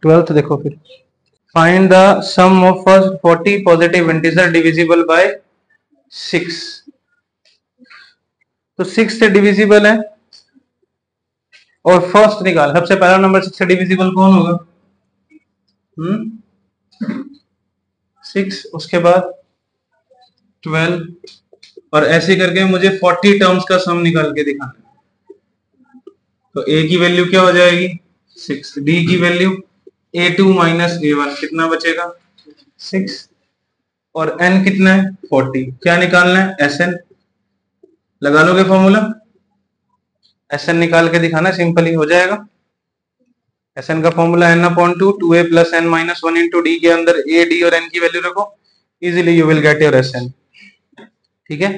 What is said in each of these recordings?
12th देखो फिर, find the sum of first 40 positive integer divisible by 6। तो 6 से डिविजिबल है और फर्स्ट निकाल, सबसे पहला नंबर 6 से डिविजिबल कौन होगा? 6, उसके बाद 12, और ऐसे करके मुझे 40 टर्म्स का सम निकाल के दिखाना है। तो a की वैल्यू क्या हो जाएगी? 6, d की वैल्यू a2 माइनस a1 कितना बचेगा? 6, और n कितना है? 40। क्या निकालना है? Sn। लगा लोगे फॉर्मूला? Sn निकाल के दिखाना, सिंपली हो जाएगा। Sn का formula n/2 2a plus n minus 1 into D के अंदर a, d और n की वैल्यू रखो, easily you will get your Sn। ठीक है।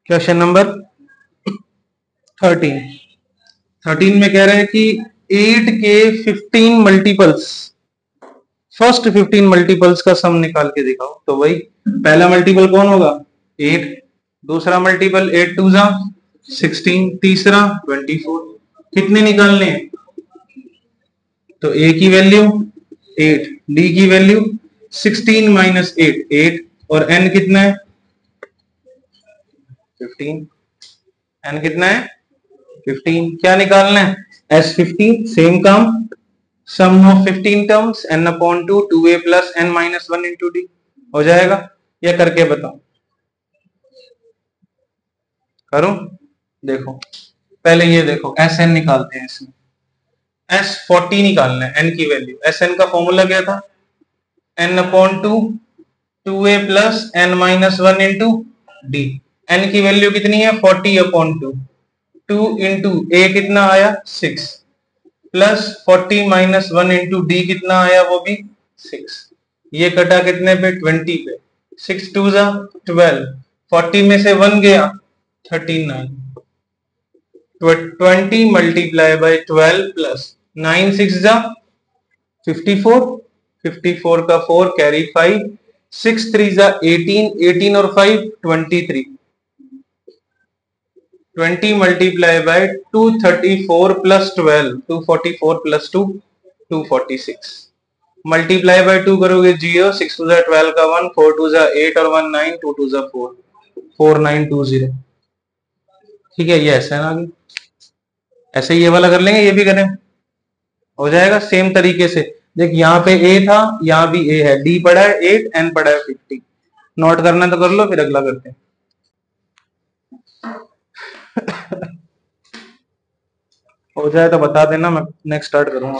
क्वेश्चन नंबर 13 में कह रहे हैं कि 8 के 15 मल्टीपल्स, फर्स्ट 15 मल्टीपल्स का सम निकाल के दिखाओ। तो वही पहला मल्टीपल कौन होगा? 8, दूसरा मल्टीपल 8 2 जा 16, तीसरा 24। कितने निकालने हैं? तो a की वैल्यू 8, d की वैल्यू 16 माइनस 8 8, और n कितना है? 15। n कितना है? 15। क्या निकालना है? S15, सेम काम, sum of 15 terms n/2 2a plus n minus 1 into d हो जाएगा। या करके बताओ, करूं? देखो पहले ये देखो, Sn निकालते हैं। इसमें S40 निकालना है, n की वैल्यू। Sn का फॉर्मूला क्या था? n/2 2a plus n minus 1 into D. n की वैल्यू कितनी है? 40/2, 2 इंटू a कितना आया? 6, प्लस 40 माइनस 1 इंटू डी कितना आया? वो भी 6। ये कटा कितने पे? 20 पे। 6 2 जा 12, 40 में से 1 गया 39, 20 मल्टीप्लाई बाय 12 प्लस 9 6 जा 54, 54 का 4 कैरी 5, 6 3 जा 18, 18 और 5 23, 20 multiply by 234 plus 12 244 plus 2 246, multiply by 2 करोगे 0, 6 2 जा 12 का 1, 4 2 जा 8 और 1 9, 2 2 जा 4, 4920। ठीक है, ये ऐसा है ना। ऐसे ये वाला कर लेंगे, ये भी करें, हो जाएगा सेम तरीके से। देख यहाँ पे a था, यहाँ भी a है, d पड़ा है 8, n पड़ा है 50। नोट करना तो कर लो, फिर अगला करते हैं। हो जाए तो बता देना, मैं नेक्स्ट स्टार्ट करूंगा।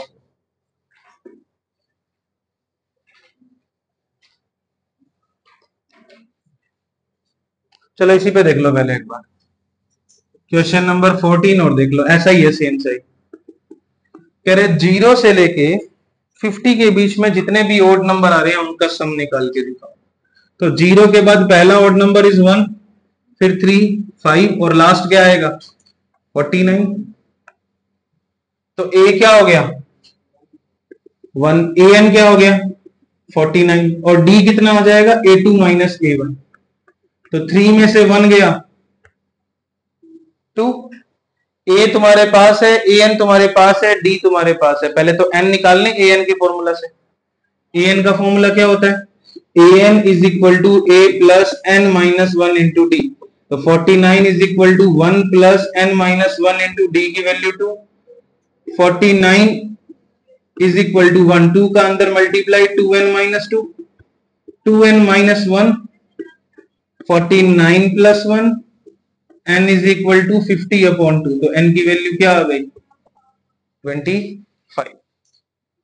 चलो इसी पे देख लो पहले एक बार, क्वेश्चन नंबर 14 और देख लो, ऐसा ही है, सेम सही। कह रहे 0 से लेके 50 के बीच में जितने भी ओड नंबर आ रहे हैं उनका सम निकाल के दिखाओ। तो 0 के बाद पहला ओड नंबर इज 1, फिर 3 5 और लास्ट क्या आएगा? 49। तो a क्या हो गया? 1, an क्या हो गया? 49, और d कितना हो जाएगा? a2 minus a1। तो 3 में से 1 गया 2, a तुम्हारे पास है, an तुम्हारे पास है, d तुम्हारे पास है। पहले तो n निकालने an के फॉर्मूला से। an का फॉर्मूला क्या होता है? an is equal to a plus n minus 1 into D. तो 49 is equal to 1 plus n minus 1 into D की वैल्यू 2। 49 इज इक्वल टू 1, 2 का अंदर multiply 2n minus 2, 2n minus 1, 49 plus 1, n is equal to 50/2। तो n की value क्या आ गई? 25।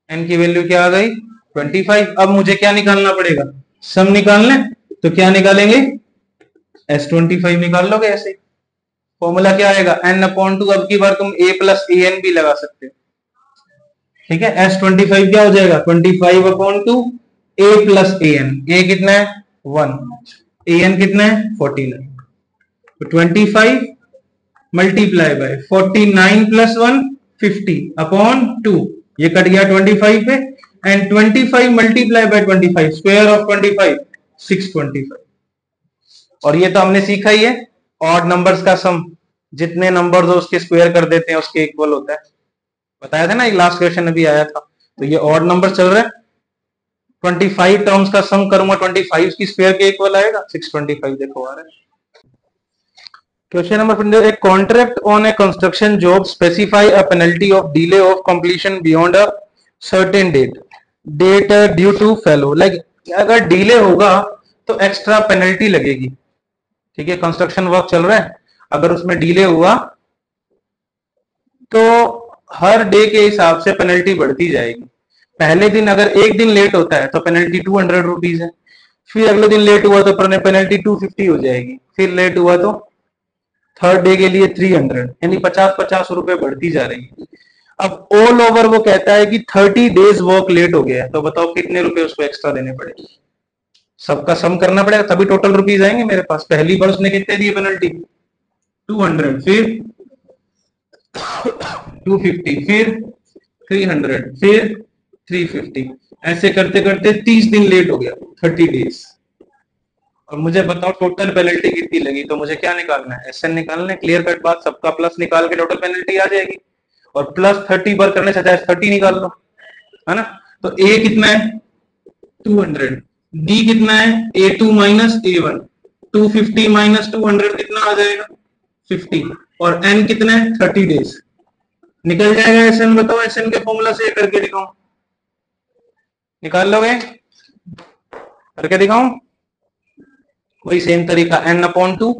n की वैल्यू क्या आ गई? 25। अब मुझे क्या निकालना पड़ेगा? सम निकालना है। तो क्या निकालेंगे? S25 निकाल लोगे ऐसे। फॉर्मूला क्या आएगा? n/2। अब की बार तुम a प्लस an भी लगा सकते हो। ठीक है, S25 क्या हो जाएगा? 25/2 a प्लस an। a कितना है? 1, an कितना है? 49। तो 25 मल्टीप्लाई बाय 49 प्लस 1 50/2, ये कट गया 25 पे, and 25 multiply by 25, square of 25 625। और ये तो हमने सीखा ही है, ऑड नंबर्स का सम जितने नंबर्स हो उसके स्क्वायर कर देते हैं, उसके इक्वल होता है। बताया था ना, एक लास्ट क्वेश्चन अभी आया था। तो ये ऑड नंबर चल रहा है। 25 टर्म्स का सम करूंगा 25 की स्क्वायर के इक्वल आएगा 625 देखो आ रहा है। Question number a contract on a construction job specify a penalty of delay of completion beyond a certain date due to fellow. Like अगर डिले होगा तो एक्स्ट्रा पेनल्टी लगेगी। ठीक है, कंस्ट्रक्शन वर्क चल रहा है, अगर उसमें डिले हुआ तो हर डे के हिसाब से पेनल्टी बढ़ती जाएगी। पहले दिन अगर एक दिन लेट होता है तो पेनल्टी 200 रुपीज है, फिर अगले दिन लेट हुआ तो पेनल्टी 250 हो जाएगी, फिर लेट हुआ तो थर्ड डे के लिए 300, यानी 50-50 रुपए बढ़ती जा रही है। अब ऑल ओवर वो कहता है कि 30 डेज वर्क लेट हो गया है, तो बताओ कितने रुपए उसको एक्स्ट्रा देने पड़ेंगे। सबका सम करना पड़ेगा तभी टोटल रुपीज आएंगे मेरे पास। पहली बार उसने कितने दिए पेनल्टी 200, फिर 250, फिर 300, फिर 350, ऐसे करते करते 30 दिन लेट हो गया, 30 डेज। और मुझे बताओ टोटल पेनल्टी कितनी लगी, तो मुझे क्या निकालना है, एसएन निकालना है। क्लियर कट बात, सबका प्लस निकाल के टोटल पेनल्टी आ जाएगी, और प्लस 30 पर करने से 30 निकाल लो, है ना। तो ए कितना है 200, डी कितना है A2 माइनस A1, 250 माइनस 200 कितना आ जाएगा 50, और एन कितना है 30 डेज। निकल जाएगा एसएन। बताओ एसएन के फॉर्मूला से करके दिखाऊं, निकाल लोगे, करके दिखाऊं। वही सेम तरीका, n/2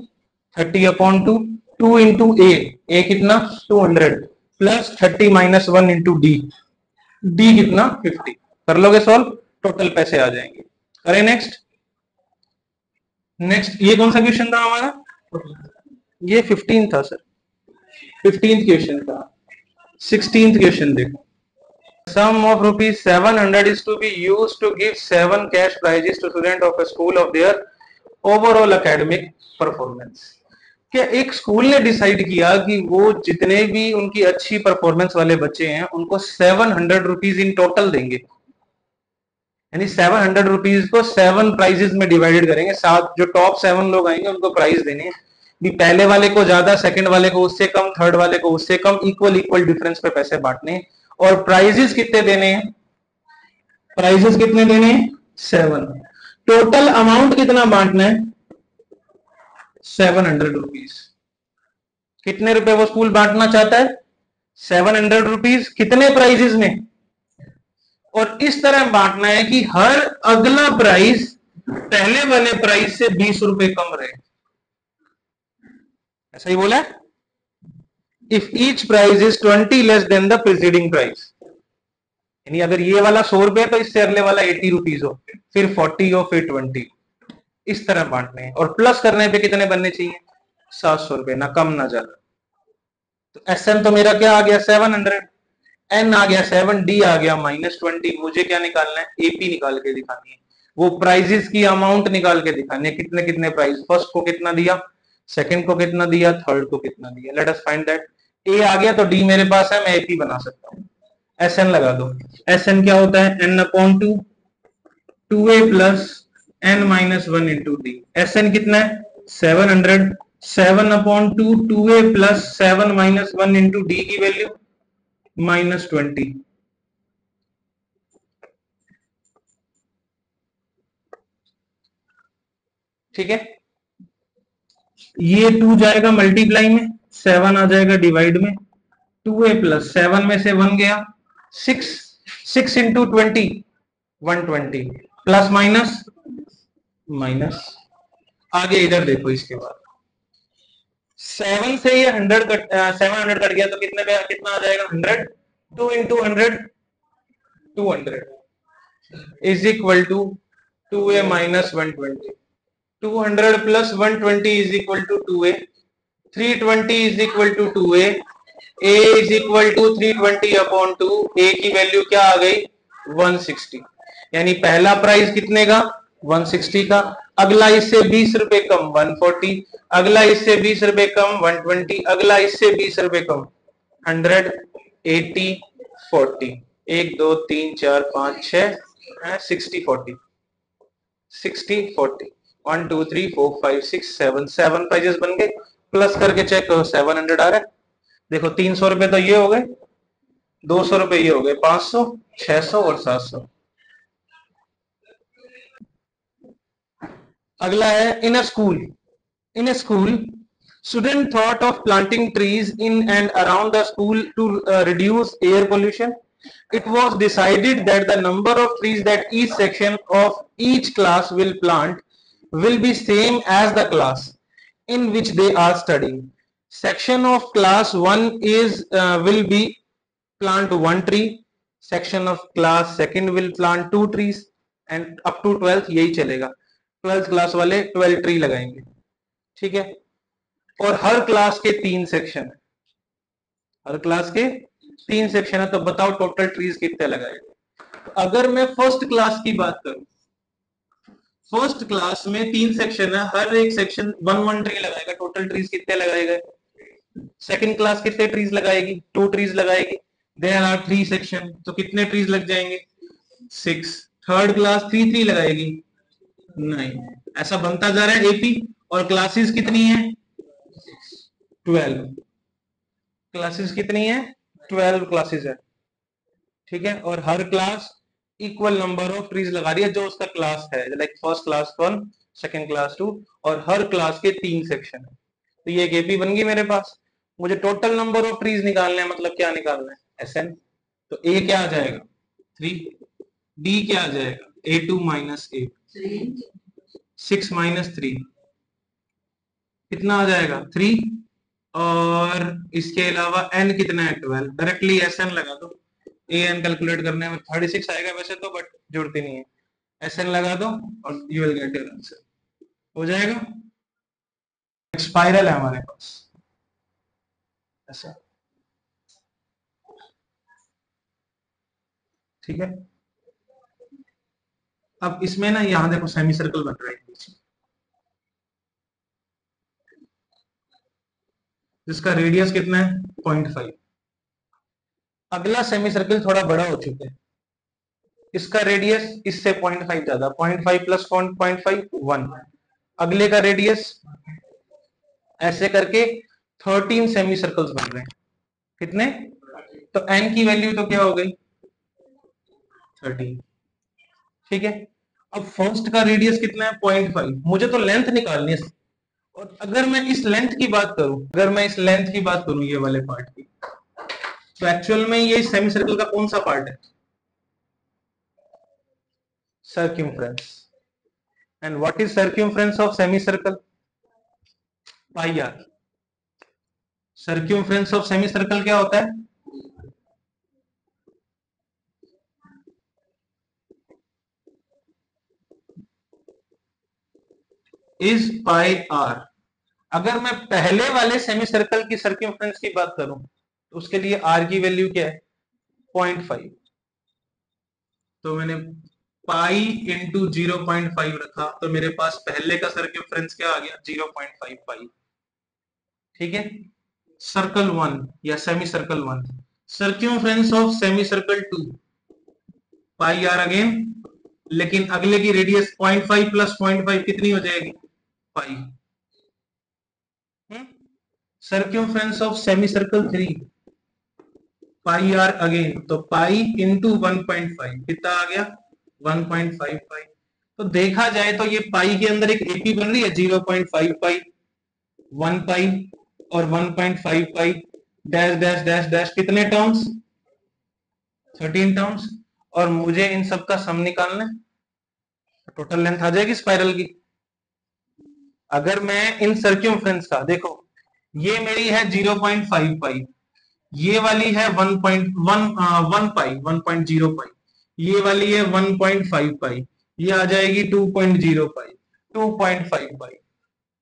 30/2 2 इंटू ए कितना 200 प्लस 30 माइनस 1 इंटू डी कितना 50। कर लोगे सॉल्व, टोटल पैसे आ जाएंगे। करें नेक्स्ट। ये कौन सा क्वेश्चन था हमारा, ये 15 था सर, 15th क्वेश्चन था। 16th क्वेश्चन देखो, sum of rupees 700 is to be used to give 7 cash prizes to student of a school of their overall academic performance। क्या एक स्कूल ने डिसाइड किया कि वो जितने भी उनकी अच्छी परफॉर्मेंस वाले बच्चे हैं उनको 700 रुपीज इन टोटल देंगे, यानी 700 रुपीज को 7 प्राइजेस में डिवाइडेड करेंगे। 7 जो टॉप 7 लोग आएंगे उनको प्राइज देने हैं, भी पहले वाले को ज्यादा, सेकंड वाले को उससे कम, थर्ड वाले को उससे कम, इक्वल डिफरेंस पे पैसे बांटने हैं। और प्राइजेस कितने देने हैं, प्राइजेस कितने देने हैं 7। टोटल अमाउंट कितना बांटना है 700 रुपीज। कितने रुपए वो स्कूल बांटना चाहता है 700 रुपीज, कितने प्राइजेस में, और इस तरह बांटना है कि हर अगला प्राइस पहले वाले प्राइस से 20 रुपए कम रहे। ऐसा ही बोला है, if each price is 20 less than the preceding price, यानी अगर ये वाला 100 रुपए तो इससे अगले वाला 80 रुपीज हो, फिर 40 हो, फिर 20, इस तरह बांटने हैं। और प्लस करने पे कितने बनने चाहिए 700 रुपए, ना कम ना ज्यादा। तो एसएन तो मेरा क्या आ गया 700, एन आ गया 7, डी आ गया -20। मुझे क्या निकालना है एपी निकाल के दिखानी है, वो प्राइजेस की अमाउंट निकाल के दिखानी है, कितने कितने प्राइस, फर्स्ट को कितना दिया, सेकंड को कितना दिया, थर्ड को कितना दिया। Let us find that. A आ गया तो डी मेरे पास है, मैं एपी बना सकता हूँ। एसएन लगा दो, एसएन क्या होता है n/2 2a plus n-1 into D. SN कितना है 700, 7/2 2a प्लस 7-1 इंटू डी की वैल्यू -20। ठीक है, ये 2 जाएगा मल्टीप्लाई में, 7 आ जाएगा डिवाइड में, 2a प्लस 7 में से 1 गया, 6 इंटू 20 120, प्लस माइनस माइनस। आगे इधर देखो, इसके बाद 7 से ये 700 कट गया तो कितना आ जाएगा 100, 2 into 100 200 is equal to 2a minus 120, 200 plus 120 is equal to 2a, 320 is equal to 2a, a is equal to 320/2, a की वैल्यू क्या आ गई 160। यानी पहला प्राइस कितने का 160 का, अगला इससे 20 रुपए कम 140, अगला इससे 20 रुपए कम 120, अगला इससे 20 रुपए कम 100, 80, 40, 1 2 3 4 5 6 60 40 60 40 1 2 3 4 5 6 7 प्राइजेस बन गए। प्लस करके चेक करो 700 आ रहा है। देखो 300 रुपए तो ये हो गए, 200 रुपए ये हो गए, 500, 600 और 700। अगला है in a school. In a school, student thought of planting trees in and around the school to reduce air pollution. It was decided that the number of trees that each section of each class will plant will be same as the class in which they are studying. Section of class 1 is will be plant 1 tree. Section of class 2 will plant 2 trees and up to 12th यही चलेगा। 12th class वाले 12 tree लगाएंगे, ठीक है। और हर class के 3 section है, हर क्लास के 3 सेक्शन है, तो बताओ टोटल ट्रीज कितने लगाएंगे। अगर मैं फर्स्ट क्लास की बात करूं, फर्स्ट क्लास में 3 सेक्शन है, हर एक सेक्शन 1 ट्री लगाएगा, टोटल ट्रीज कितने लगाएगा। सेकंड क्लास कितने ट्रीज लगाएगी, 2 ट्रीज लगाएगी। देयर आर 3 सेक्शन, तो कितने ट्रीज लग जाएंगे, 6। थर्ड क्लास 3 लगाएगी, 9। ऐसा बनता जा रहा है एपी। और क्लासेस कितनी है, 12। क्लासेस कितनी है, 12 क्लासेस है, ठीक है। और हर class equal number of trees लगा रही है जो उसका क्लास है, like first class 1, second class 2, और हर क्लास के 3 सेक्शन है। तो ये एपी बन गई मेरे पास। मुझे टोटल नंबर ऑफ ट्रीज निकालने हैं, मतलब क्या निकालना है, एसएन। तो ए क्या आ जाएगा, 3। डी क्या आ जाएगा, A2 माइनस 8, 6 माइनस 3 कितना आ जाएगा, 3। और इसके अलावा एन कितना है, 12। डायरेक्टली एस एन लगा दो। ए एन कैलकुलेट करने में 36 आएगा वैसे तो, बट जुड़ती नहीं है। एस एन लगा दो और you will get your answer, हो जाएगा। स्पाइरल है हमारे पास ऐसा, ठीक है। अब इसमें ना यहां देखो सेमी सर्कल बन रहा है जिसका रेडियस कितना है, 0.5। अगला सेमी सर्कल थोड़ा बड़ा हो चुका है, इसका रेडियस इससे 0.5 ज्यादा, 0.5 प्लस 0.5 1। अगले का रेडियस, ऐसे करके 13 सेमी सर्कल्स बन रहे हैं। कितने, तो एन की वैल्यू तो क्या हो गई, 13, ठीक है। अब फर्स्ट का रेडियस कितना है, 0.5। मुझे तो लेंथ निकालनी है। और अगर मैं इस लेंथ की बात करूं, अगर मैं इस लेंथ की बात करूं ये वाले पार्ट की, तो एक्चुअल में ये सेमी सर्कल का कौन सा पार्ट है, circumference. And what is circumference of semicircle, pi r. Circumference of semicircle क्या होता है, इज पाई आर। अगर मैं पहले वाले सेमी सर्कल की सर्क्यूमफ्रेंस की बात करूं, तो उसके लिए आर की वैल्यू क्या है, 0.5। तो मैंने पाई इंटू 0.5 रखा, तो मेरे पास पहले का सर्क्यूमफ्रेंस क्या आ गया, 0.5 पाई, ठीक है। सर्कल 1 या semicircle 1, circumference of semicircle 2, pi r again. लेकिन अगले की रेडियस 0.5 प्लस 0.5 कितनी हो जाएगी, pi. Circumference of semicircle 3, pi r again, तो पाई इंटू 1.5 कितना आ गया, 1.5 पाई। तो देखा जाए तो ये पाई के अंदर एक एपी बन रही है, 0.5 पाई, 1 पाई और 1.5 पाई, डैश डैश डैश डैश, कितने टर्म्स, 13 टर्म्स। और मुझे इन सब का सम निकालना है, टोटल लेंथ आ जाएगी स्पाइरल की। अगर मैं इन सर्क्यूमफ्रेंस का देखो, ये मेरी है 0.5 पाई, ये वाली है 1.1 पाई, 1.0 पाई, ये वाली है 1.5 पाई, ये आ जाएगी 2.0 पाई, 2.5 पाई,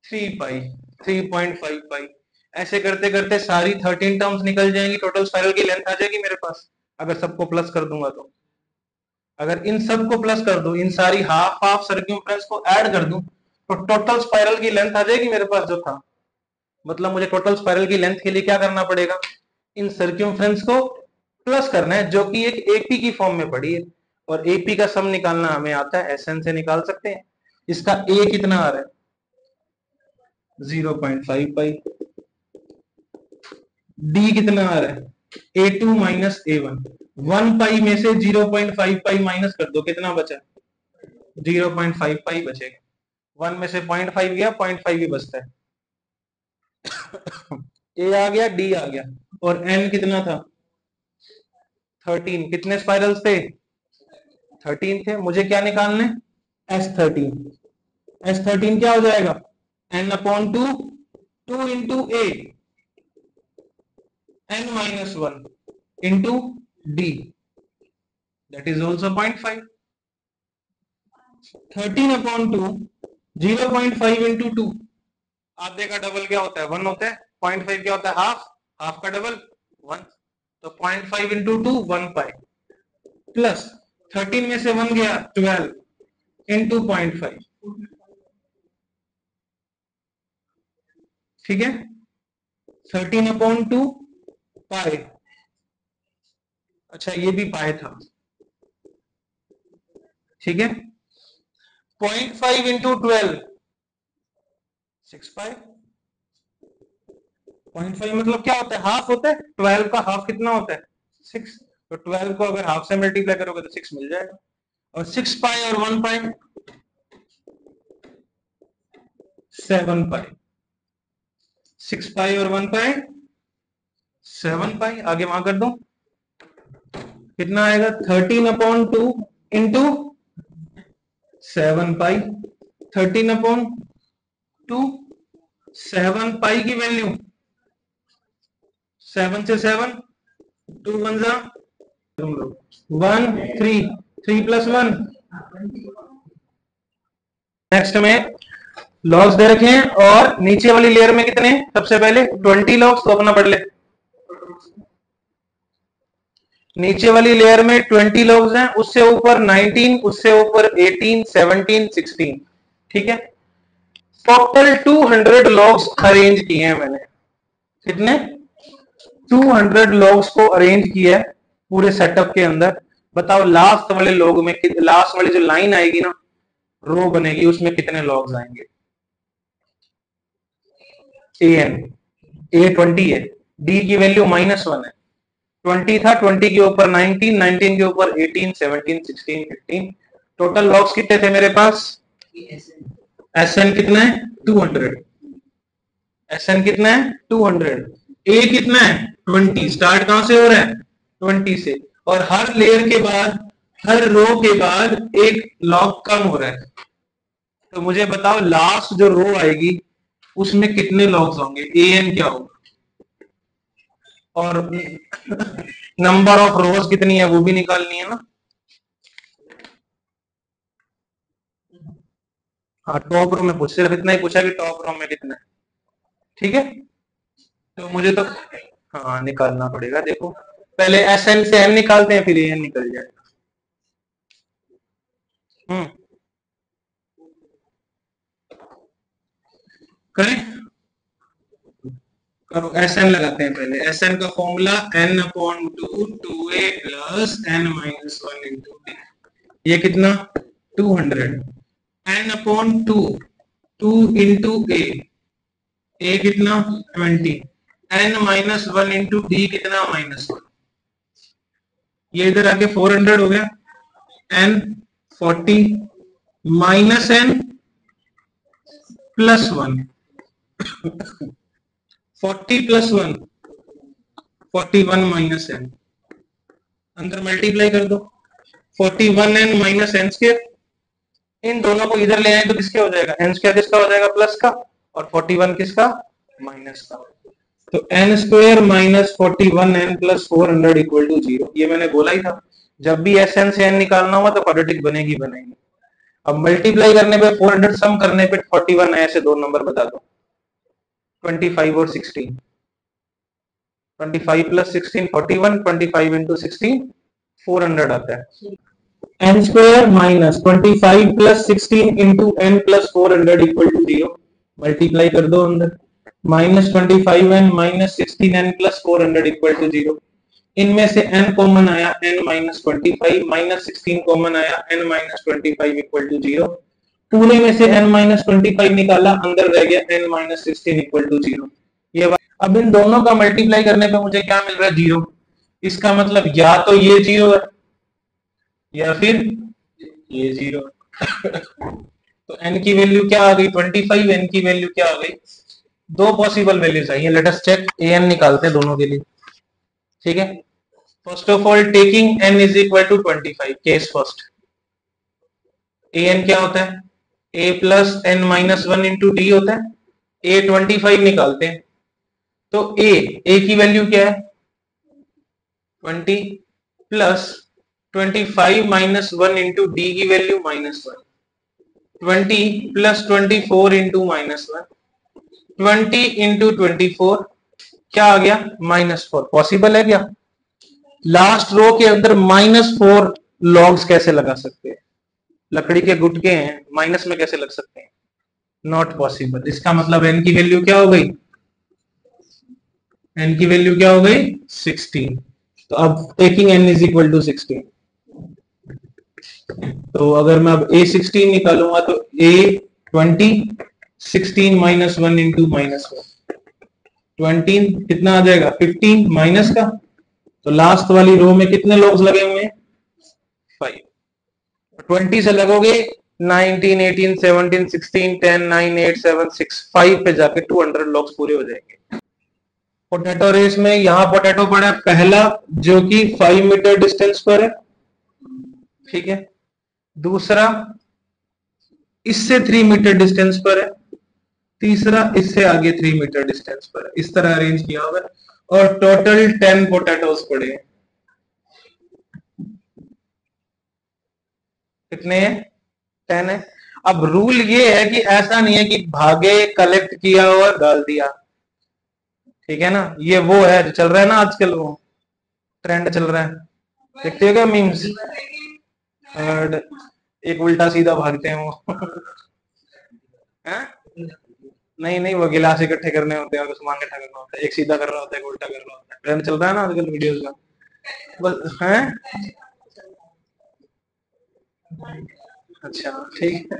3 पाई, 3.5 पाई। ऐसे करते करते सारी 13 टर्म्स निकल जाएंगी, टोटल स्पाइरल की लेंथ आ जाएगी मेरे पास। अगर सबको प्लस कर दूंगा तो, अगर इन सबको प्लस कर दूं, इन सारी हाफ हाफ सर्क्यूमफ्रेंस को ऐड कर दूं, तो टोटल स्पाइरल की लेंथ आ जाएगी मेरे पास जो था। मतलब मुझे टोटल स्पाइरल की लेंथ के लिए क्या करना पड़ेगा, इन सर्क्यूमफ्रेंस को प्लस करना है, जो कि एक एपी की फॉर्म में पड़ी है। और एपी का सम निकालना हमें आता है, एसएन से निकाल सकते हैं। इसका ए कितना आ रहा है, 0.5 पाई। डी कितना आ रहा है, A2 माइनस A1, 1 पाई में से 0.5 पाई माइनस कर दो, कितना बचा? 0.5 पाई बचेगा। 1 में से 0.5 गया, 0.5 ही बचता है। A आ गया, D आ गया, और N कितना था? 13। कितने स्पाइरल्स थे? 13 थे। मुझे क्या निकालने? S13। S13 क्या हो जाएगा? N/2, 2 into A, N minus 1 into D, that is also 0.5. 13/2, 0.5 into 2, आधे का डबल क्या होता है? 1 होता है। 0.5 क्या होता है? हाफ। हाफ का डबल 1, तो 0.5 into 2, 1 पाई, प्लस 13 में से 1 गया, 12 into 0.5, ठीक है। 13/2 पाई, अच्छा ये भी पाई था, ठीक है। 0.5 into 12, 6 पाई। 0.5 मतलब क्या होता है? हाफ होता है। 12 का हाफ कितना होता है? 6। तो 12 को अगर हाफ से मल्टीप्लाई करोगे तो 6 मिल जाएगा। और 6 पाई और 1 पाई, 7 पाई। 6 पाई और 1 पाई, 7 पाई। आगे वहां कर दो, कितना आएगा? 13/2 इंटू 7 पाई। 13/2, 7 पाई की वैल्यू 7 से 7, 2 1 जा 1, 3, 3 + 1। नेक्स्ट में लॉग्स दे रखे हैं, और नीचे वाली लेयर में कितने? सबसे पहले 20 लॉग्स, तो अपना पढ़ ले। नीचे वाली लेयर में 20 लॉग्स हैं, उससे ऊपर 19, उससे ऊपर 18, 17, 16, ठीक है। टोटल 200 लॉग्स अरेंज किए हैं मैंने। कितने? 200 लॉग्स को अरेंज किया है पूरे सेटअप के अंदर। बताओ लास्ट वाले लॉग में, लास्ट वाली जो लाइन आएगी ना, रो बनेगी, उसमें कितने लॉग्स आएंगे? an a 20 है, d की वैल्यू -1 है, 20 था, 20 के ऊपर 19, 19 के ऊपर 18, 17, 16, 15। टोटल लॉग्स कितने थे मेरे पास? Sn कितना है? 200। Sn कितना है? 200। a कितना है? 20। स्टार्ट कहां से हो रहा है? 20 से। और हर लेयर के बाद, हर रो के बाद एक लॉग कम हो रहा है। तो मुझे बताओ लास्ट जो रो आएगी उसमें कितने लॉग्स होंगे? an क्या होगा? और नंबर ऑफ रोज कितनी है वो भी निकालनी है ना। हाँ, टॉप रो में पूछ, सिर्फ इतना ही पूछा कि टॉप रो में कितना है, ठीक है। तो मुझे तो हाँ निकालना पड़ेगा। देखो पहले Sn से n निकालते हैं, फिर an निकल जाएगा। करें, करो। Sn लगाते हैं पहले। Sn का formula n/2 2a + n-1 into d। ये कितना? 200। n/2, 2 इंटू a कितना? 20। n-1 इंटू d कितना? -1। ये इधर आके 400 हो गया। n 40 minus n +1, 40 + 1, 41 minus n। अंदर मल्टीप्लाई कर दो, 41n माइनस n स्क्वायर। इन दोनों को इधर ले आए तो किसके हो जाएगा? n स्क्वायर किसका हो जाएगा? प्लस का, और 41 किसका? माइनस का। तो n स्क्वायर माइनस 41n + 400 = 0। ये मैंने बोला ही था, जब भी Sn से n निकालना हुआ तो क्वाड्रेटिक बनेगी बनेगी। अब मल्टीप्लाई करने पे 400, सम करने पे 41 आए, ऐसे दो नंबर बता दो, 25 और 16। 25 + 16 41, 25 × 16 400 आता है। n square minus 25 + 16 into n + 400 = 0। Multiply कर दो अंदर, -25n - 16n + 400 = 0। इनमें से n कॉमन आया, n - 25, -16 कॉमन आया, n - 25 = 0। पूरे में से n - 25 निकाला, अंदर रह गया n - 16 = 0। ये अब इन दोनों का मल्टीप्लाई करने पे मुझे क्या मिल रहा है? 0। इसका मतलब या तो ये 0 है या फिर ये 0। तो n की वैल्यू क्या आ गई 25, n की वैल्यू क्या आ गई, दो पॉसिबल वैल्यूज आई है। लेट अस चेक, an निकालते हैं दोनों के लिए, ठीक है। First of all taking n is equal to 25, case first, an क्या होता है, a plus n minus 1 into D होता है, a 25 निकालते हैं। तो a की वैल्यू क्या है 20 प्लस 25 माइनस 1 इंटू डी की वैल्यू -1, 20 प्लस 24 इंटू -1, 20 इंटू 24 क्या आ गया -4। पॉसिबल है क्या, लास्ट रो के अंदर -4 लॉग्स कैसे लगा सकते हैं, लकड़ी के गुटके हैं, माइनस में कैसे लग सकते हैं, नॉट पॉसिबल। इसका मतलब n की वैल्यू क्या हो गई, n की वैल्यू क्या हो गई 16। तो अब taking n is equal to 16, तो अगर मैं अब a16 निकालूंगा तो a20 16 माइनस 1 इंटू -1, 20 कितना आ जाएगा 15 माइनस का, तो लास्ट वाली रो में कितने लॉग्स लगे हुए हैं 5, 20 से लगोगे 19 18 17 16 10 9 8 7 6 5 पे जाके 200 लॉग्स पूरे हो जाएंगे। पोटैटो रेस में यहाँ पोटैटो पड़ा है पहला जो कि 5 मीटर डिस्टेंस पर है, ठीक है। दूसरा इससे 3 मीटर डिस्टेंस पर है, तीसरा इससे आगे 3 मीटर डिस्टेंस पर है। इस तरह अरेंज किया होगा और टोटल 10 पोटैटोज पड़े हैं। कितने हैं 10 है। अब रूल ये है कि ऐसा नहीं है कि भागे कलेक्ट किया और डाल दिया, ठीक है ना। ये वो है जो चल रहा है ना आजकल, वो ट्रेंड चल रहा है, देखते हो क्या मीम्स, एक उल्टा सीधा भागते हैं वो है? नहीं नहीं, वो गिलास इकट्ठे करने होते हैं और सामान इकट्ठा करना होता है, एक सीधा कर रहा होता है एक उल्टा कर रहा होता है, ट्रेंड चल रहा है ना आजकल वीडियोस का, बस है। अच्छा ठीक है,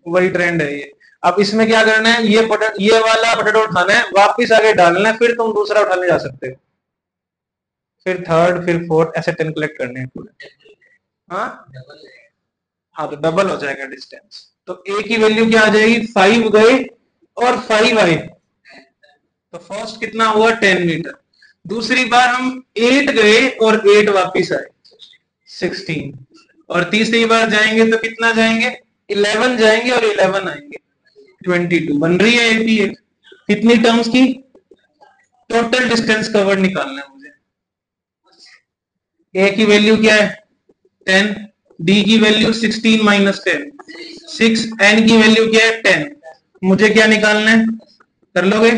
वही ट्रेंड है ये। अब इसमें क्या करना है, ये वाला पोटैटो उठाना है, वापस आगे डालना है, फिर तुम दूसरा उठाने जा सकते हो, फिर थर्ड फिर फोर्थ, ऐसे 10 कलेक्ट करने हैं पूरे। हाँ हाँ, तो डबल हो जाएगा डिस्टेंस। तो ए की वैल्यू क्या आ जाएगी 5 गए और 5 आए, तो फर्स्ट कितना हुआ 10 मीटर। दूसरी बार हम 8 गए और 8 वापिस आए 16, और तीसरी बार जाएंगे तो कितना जाएंगे 11 जाएंगे और 11 आएंगे 22। बन रही है 88। कितनी टर्म्स की, टोटल डिस्टेंस कवर निकालना है मुझे। ए की वैल्यू क्या है 10, डी की वैल्यू 16 माइनस 10 6, एन की वैल्यू क्या है 10, मुझे क्या निकालना है, कर लोगे